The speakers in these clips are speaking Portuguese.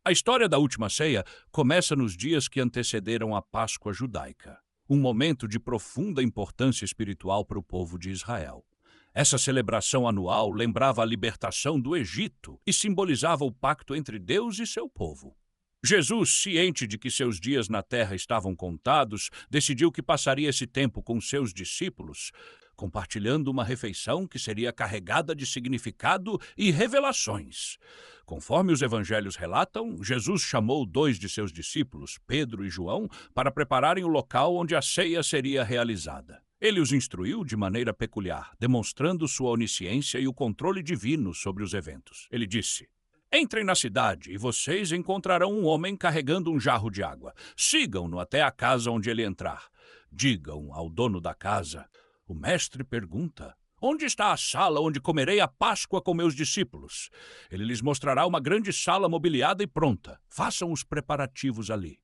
A história da última ceia começa nos dias que antecederam a Páscoa judaica, um momento de profunda importância espiritual para o povo de Israel. Essa celebração anual lembrava a libertação do Egito e simbolizava o pacto entre Deus e seu povo. Jesus, ciente de que seus dias na terra estavam contados, decidiu que passaria esse tempo com seus discípulos, compartilhando uma refeição que seria carregada de significado e revelações. Conforme os evangelhos relatam, Jesus chamou 2 de seus discípulos, Pedro e João, para prepararem o local onde a ceia seria realizada. Ele os instruiu de maneira peculiar, demonstrando sua onisciência e o controle divino sobre os eventos. Ele disse: "Entrem na cidade e vocês encontrarão um homem carregando um jarro de água. Sigam-no até a casa onde ele entrar. Digam ao dono da casa: o mestre pergunta: onde está a sala onde comerei a Páscoa com meus discípulos? Ele lhes mostrará uma grande sala mobiliada e pronta. Façam os preparativos ali."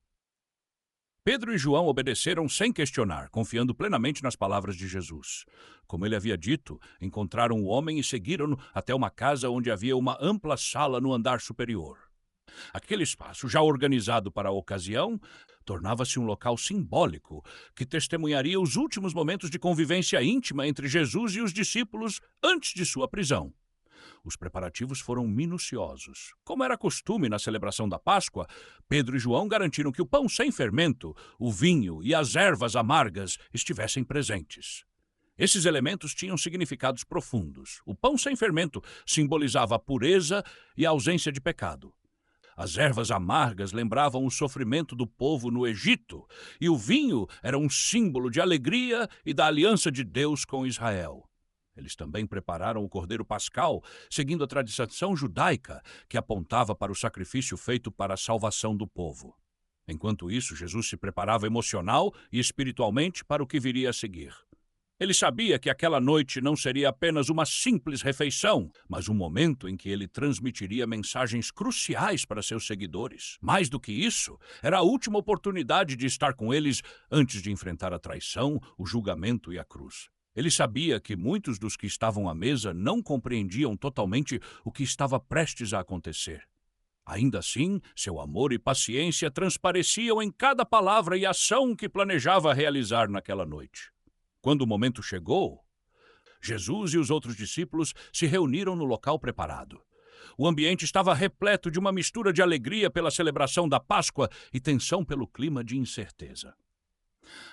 Pedro e João obedeceram sem questionar, confiando plenamente nas palavras de Jesus. Como ele havia dito, encontraram o homem e seguiram-no até uma casa onde havia uma ampla sala no andar superior. Aquele espaço, já organizado para a ocasião, tornava-se um local simbólico que testemunharia os últimos momentos de convivência íntima entre Jesus e os discípulos antes de sua prisão. Os preparativos foram minuciosos. Como era costume na celebração da Páscoa, Pedro e João garantiram que o pão sem fermento, o vinho e as ervas amargas estivessem presentes. Esses elementos tinham significados profundos. O pão sem fermento simbolizava a pureza e a ausência de pecado. As ervas amargas lembravam o sofrimento do povo no Egito, e o vinho era um símbolo de alegria e da aliança de Deus com Israel. Eles também prepararam o cordeiro pascal, seguindo a tradição judaica, que apontava para o sacrifício feito para a salvação do povo. Enquanto isso, Jesus se preparava emocional e espiritualmente para o que viria a seguir. Ele sabia que aquela noite não seria apenas uma simples refeição, mas um momento em que ele transmitiria mensagens cruciais para seus seguidores. Mais do que isso, era a última oportunidade de estar com eles antes de enfrentar a traição, o julgamento e a cruz. Ele sabia que muitos dos que estavam à mesa não compreendiam totalmente o que estava prestes a acontecer. Ainda assim, seu amor e paciência transpareciam em cada palavra e ação que planejava realizar naquela noite. Quando o momento chegou, Jesus e os outros discípulos se reuniram no local preparado. O ambiente estava repleto de uma mistura de alegria pela celebração da Páscoa e tensão pelo clima de incerteza.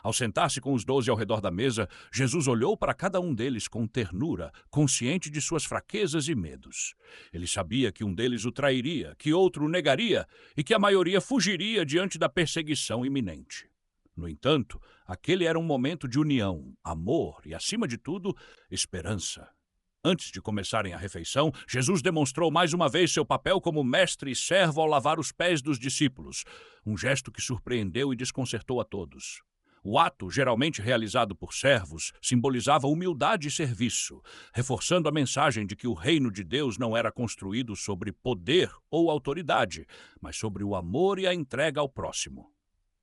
Ao sentar-se com os 12 ao redor da mesa, Jesus olhou para cada um deles com ternura, consciente de suas fraquezas e medos. Ele sabia que um deles o trairia, que outro o negaria e que a maioria fugiria diante da perseguição iminente. No entanto, aquele era um momento de união, amor e, acima de tudo, esperança. Antes de começarem a refeição, Jesus demonstrou mais uma vez seu papel como mestre e servo ao lavar os pés dos discípulos, um gesto que surpreendeu e desconcertou a todos. O ato, geralmente realizado por servos, simbolizava humildade e serviço, reforçando a mensagem de que o reino de Deus não era construído sobre poder ou autoridade, mas sobre o amor e a entrega ao próximo.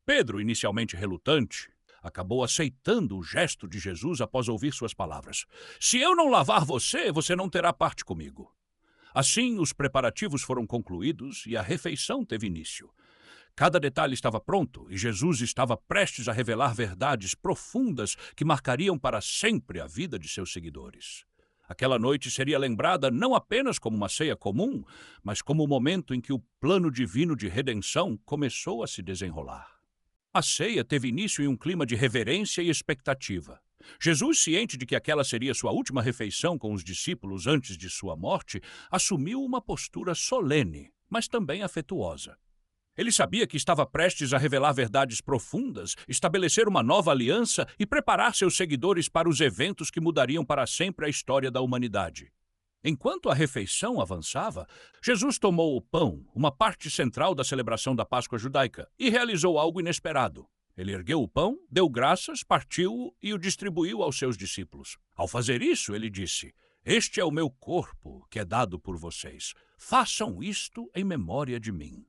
Pedro, inicialmente relutante, acabou aceitando o gesto de Jesus após ouvir suas palavras. "Se eu não lavar você, você não terá parte comigo." Assim, os preparativos foram concluídos e a refeição teve início. Cada detalhe estava pronto e Jesus estava prestes a revelar verdades profundas que marcariam para sempre a vida de seus seguidores. Aquela noite seria lembrada não apenas como uma ceia comum, mas como o momento em que o plano divino de redenção começou a se desenrolar. A ceia teve início em um clima de reverência e expectativa. Jesus, ciente de que aquela seria sua última refeição com os discípulos antes de sua morte, assumiu uma postura solene, mas também afetuosa. Ele sabia que estava prestes a revelar verdades profundas, estabelecer uma nova aliança e preparar seus seguidores para os eventos que mudariam para sempre a história da humanidade. Enquanto a refeição avançava, Jesus tomou o pão, uma parte central da celebração da Páscoa judaica, e realizou algo inesperado. Ele ergueu o pão, deu graças, partiu-o e o distribuiu aos seus discípulos. Ao fazer isso, ele disse: "Este é o meu corpo, que é dado por vocês. Façam isto em memória de mim."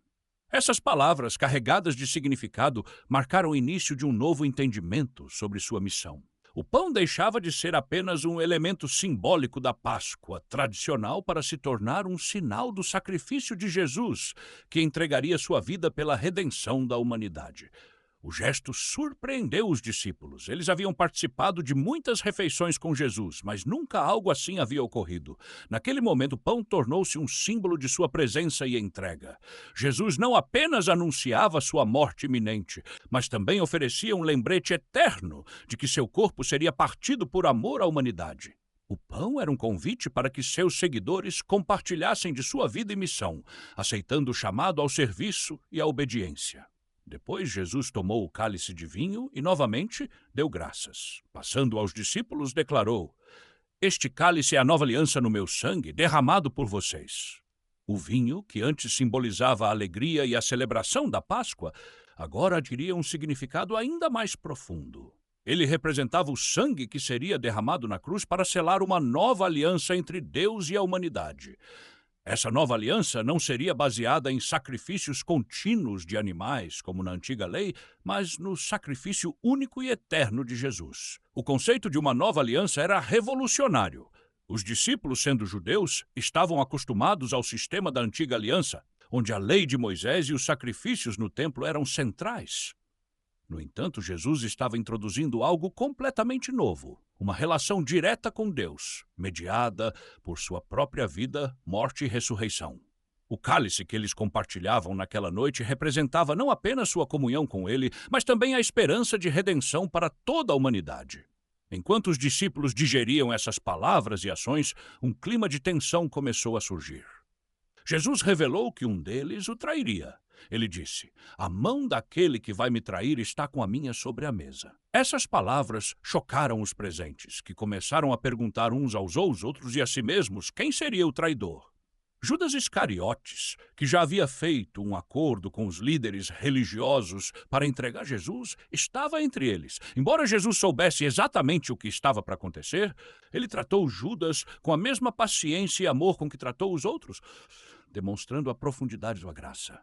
Essas palavras, carregadas de significado, marcaram o início de um novo entendimento sobre sua missão. O pão deixava de ser apenas um elemento simbólico da Páscoa tradicional para se tornar um sinal do sacrifício de Jesus, que entregaria sua vida pela redenção da humanidade. O gesto surpreendeu os discípulos. Eles haviam participado de muitas refeições com Jesus, mas nunca algo assim havia ocorrido. Naquele momento, o pão tornou-se um símbolo de sua presença e entrega. Jesus não apenas anunciava sua morte iminente, mas também oferecia um lembrete eterno de que seu corpo seria partido por amor à humanidade. O pão era um convite para que seus seguidores compartilhassem de sua vida e missão, aceitando o chamado ao serviço e à obediência. Depois, Jesus tomou o cálice de vinho e, novamente, deu graças. Passando aos discípulos, declarou: "Este cálice é a nova aliança no meu sangue, derramado por vocês." O vinho, que antes simbolizava a alegria e a celebração da Páscoa, agora adquiria um significado ainda mais profundo. Ele representava o sangue que seria derramado na cruz para selar uma nova aliança entre Deus e a humanidade. Essa nova aliança não seria baseada em sacrifícios contínuos de animais, como na antiga lei, mas no sacrifício único e eterno de Jesus. O conceito de uma nova aliança era revolucionário. Os discípulos, sendo judeus, estavam acostumados ao sistema da antiga aliança, onde a lei de Moisés e os sacrifícios no templo eram centrais. No entanto, Jesus estava introduzindo algo completamente novo, uma relação direta com Deus, mediada por sua própria vida, morte e ressurreição. O cálice que eles compartilhavam naquela noite representava não apenas sua comunhão com ele, mas também a esperança de redenção para toda a humanidade. Enquanto os discípulos digeriam essas palavras e ações, um clima de tensão começou a surgir. Jesus revelou que um deles o trairia. Ele disse: "A mão daquele que vai me trair está com a minha sobre a mesa." Essas palavras chocaram os presentes, que começaram a perguntar uns aos outros e a si mesmos quem seria o traidor. Judas Iscariotes, que já havia feito um acordo com os líderes religiosos para entregar Jesus, estava entre eles. Embora Jesus soubesse exatamente o que estava para acontecer, ele tratou Judas com a mesma paciência e amor com que tratou os outros, demonstrando a profundidade da graça.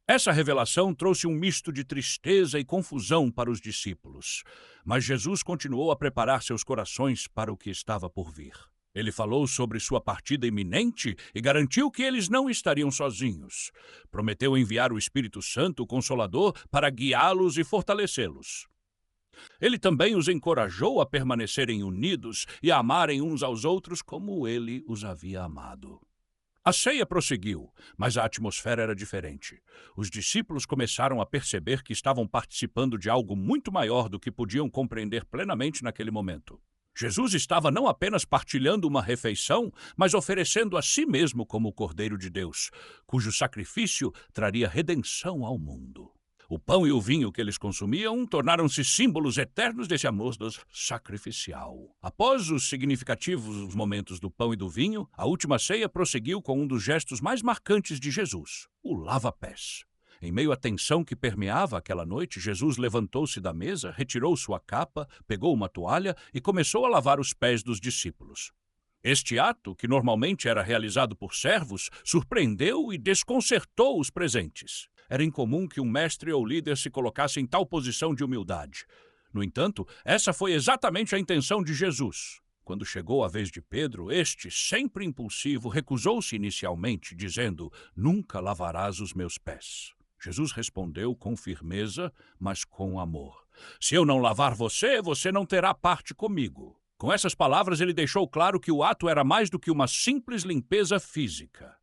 Essa revelação trouxe um misto de tristeza e confusão para os discípulos, mas Jesus continuou a preparar seus corações para o que estava por vir. Ele falou sobre sua partida iminente e garantiu que eles não estariam sozinhos. Prometeu enviar o Espírito Santo, o Consolador, para guiá-los e fortalecê-los. Ele também os encorajou a permanecerem unidos e a amarem uns aos outros como ele os havia amado. A ceia prosseguiu, mas a atmosfera era diferente. Os discípulos começaram a perceber que estavam participando de algo muito maior do que podiam compreender plenamente naquele momento. Jesus estava não apenas partilhando uma refeição, mas oferecendo a si mesmo como o Cordeiro de Deus, cujo sacrifício traria redenção ao mundo. O pão e o vinho que eles consumiam tornaram-se símbolos eternos desse amor sacrificial. Após os significativos momentos do pão e do vinho, a última ceia prosseguiu com um dos gestos mais marcantes de Jesus, o lava-pés. Em meio à tensão que permeava aquela noite, Jesus levantou-se da mesa, retirou sua capa, pegou uma toalha e começou a lavar os pés dos discípulos. Este ato, que normalmente era realizado por servos, surpreendeu e desconcertou os presentes. Era incomum que um mestre ou líder se colocasse em tal posição de humildade. No entanto, essa foi exatamente a intenção de Jesus. Quando chegou a vez de Pedro, este, sempre impulsivo, recusou-se inicialmente, dizendo: "Nunca lavarás os meus pés." Jesus respondeu com firmeza, mas com amor: "Se eu não lavar você, você não terá parte comigo." Com essas palavras, ele deixou claro que o ato era mais do que uma simples limpeza física.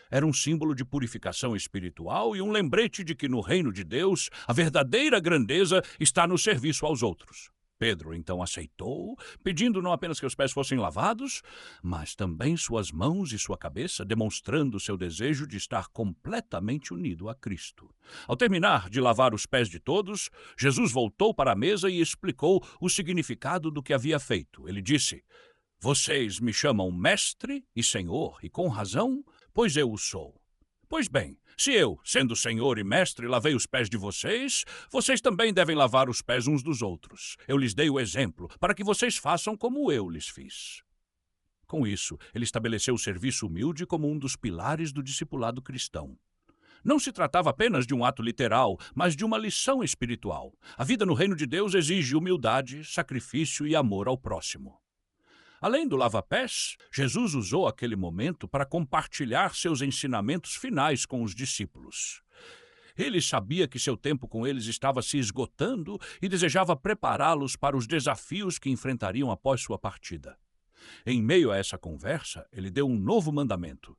Era um símbolo de purificação espiritual e um lembrete de que no reino de Deus a verdadeira grandeza está no serviço aos outros. Pedro então aceitou, pedindo não apenas que os pés fossem lavados, mas também suas mãos e sua cabeça, demonstrando seu desejo de estar completamente unido a Cristo. Ao terminar de lavar os pés de todos, Jesus voltou para a mesa e explicou o significado do que havia feito. Ele disse: "Vocês me chamam mestre e senhor, e com razão, pois eu o sou. Pois bem, se eu, sendo senhor e mestre, lavei os pés de vocês, vocês também devem lavar os pés uns dos outros. Eu lhes dei o exemplo, para que vocês façam como eu lhes fiz." Com isso, ele estabeleceu o serviço humilde como um dos pilares do discipulado cristão. Não se tratava apenas de um ato literal, mas de uma lição espiritual. A vida no reino de Deus exige humildade, sacrifício e amor ao próximo. Além do lava-pés, Jesus usou aquele momento para compartilhar seus ensinamentos finais com os discípulos. Ele sabia que seu tempo com eles estava se esgotando e desejava prepará-los para os desafios que enfrentariam após sua partida. Em meio a essa conversa, ele deu um novo mandamento: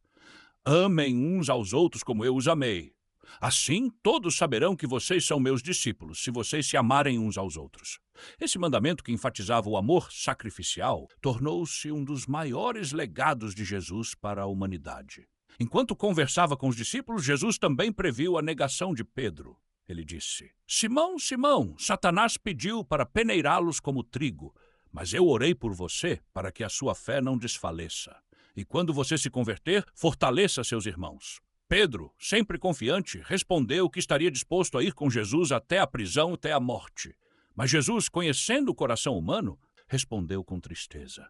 amem uns aos outros como eu os amei. Assim, todos saberão que vocês são meus discípulos, se vocês se amarem uns aos outros. Esse mandamento, que enfatizava o amor sacrificial, tornou-se um dos maiores legados de Jesus para a humanidade. Enquanto conversava com os discípulos, Jesus também previu a negação de Pedro. Ele disse: Simão, Simão, Satanás pediu para peneirá-los como trigo, mas eu orei por você para que a sua fé não desfaleça. E quando você se converter, fortaleça seus irmãos. Pedro, sempre confiante, respondeu que estaria disposto a ir com Jesus até a prisão, até a morte. Mas Jesus, conhecendo o coração humano, respondeu com tristeza: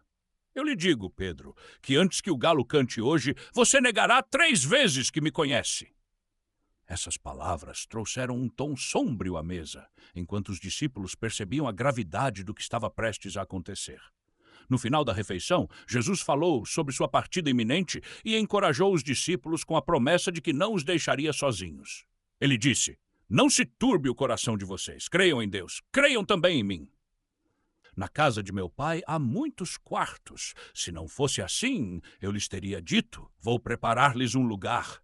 Eu lhe digo, Pedro, que antes que o galo cante hoje, você negará 3 vezes que me conhece. Essas palavras trouxeram um tom sombrio à mesa, enquanto os discípulos percebiam a gravidade do que estava prestes a acontecer. No final da refeição, Jesus falou sobre sua partida iminente e encorajou os discípulos com a promessa de que não os deixaria sozinhos. Ele disse: Não se turbe o coração de vocês. Creiam em Deus. Creiam também em mim. Na casa de meu pai há muitos quartos. Se não fosse assim, eu lhes teria dito: Vou preparar-lhes um lugar.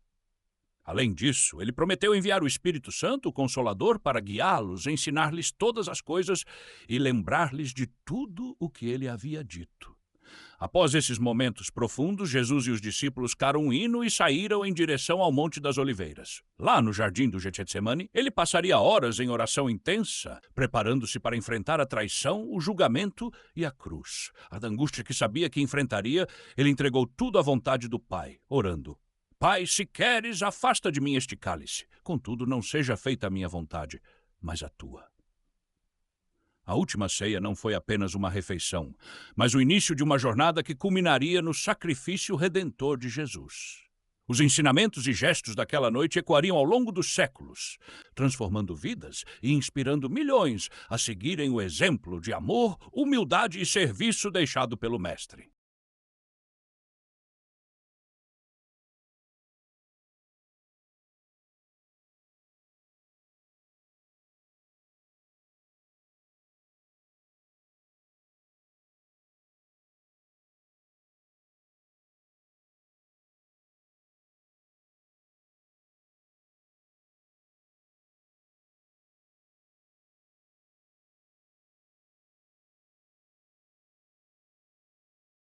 Além disso, ele prometeu enviar o Espírito Santo, o Consolador, para guiá-los, ensinar-lhes todas as coisas e lembrar-lhes de tudo o que ele havia dito. Após esses momentos profundos, Jesus e os discípulos cantaram um hino e saíram em direção ao Monte das Oliveiras. Lá no jardim do Getsemane, ele passaria horas em oração intensa, preparando-se para enfrentar a traição, o julgamento e a cruz. Da angústia que sabia que enfrentaria, ele entregou tudo à vontade do Pai, orando: Pai, se queres, afasta de mim este cálice. Contudo, não seja feita a minha vontade, mas a tua. A última ceia não foi apenas uma refeição, mas o início de uma jornada que culminaria no sacrifício redentor de Jesus. Os ensinamentos e gestos daquela noite ecoariam ao longo dos séculos, transformando vidas e inspirando milhões a seguirem o exemplo de amor, humildade e serviço deixado pelo Mestre.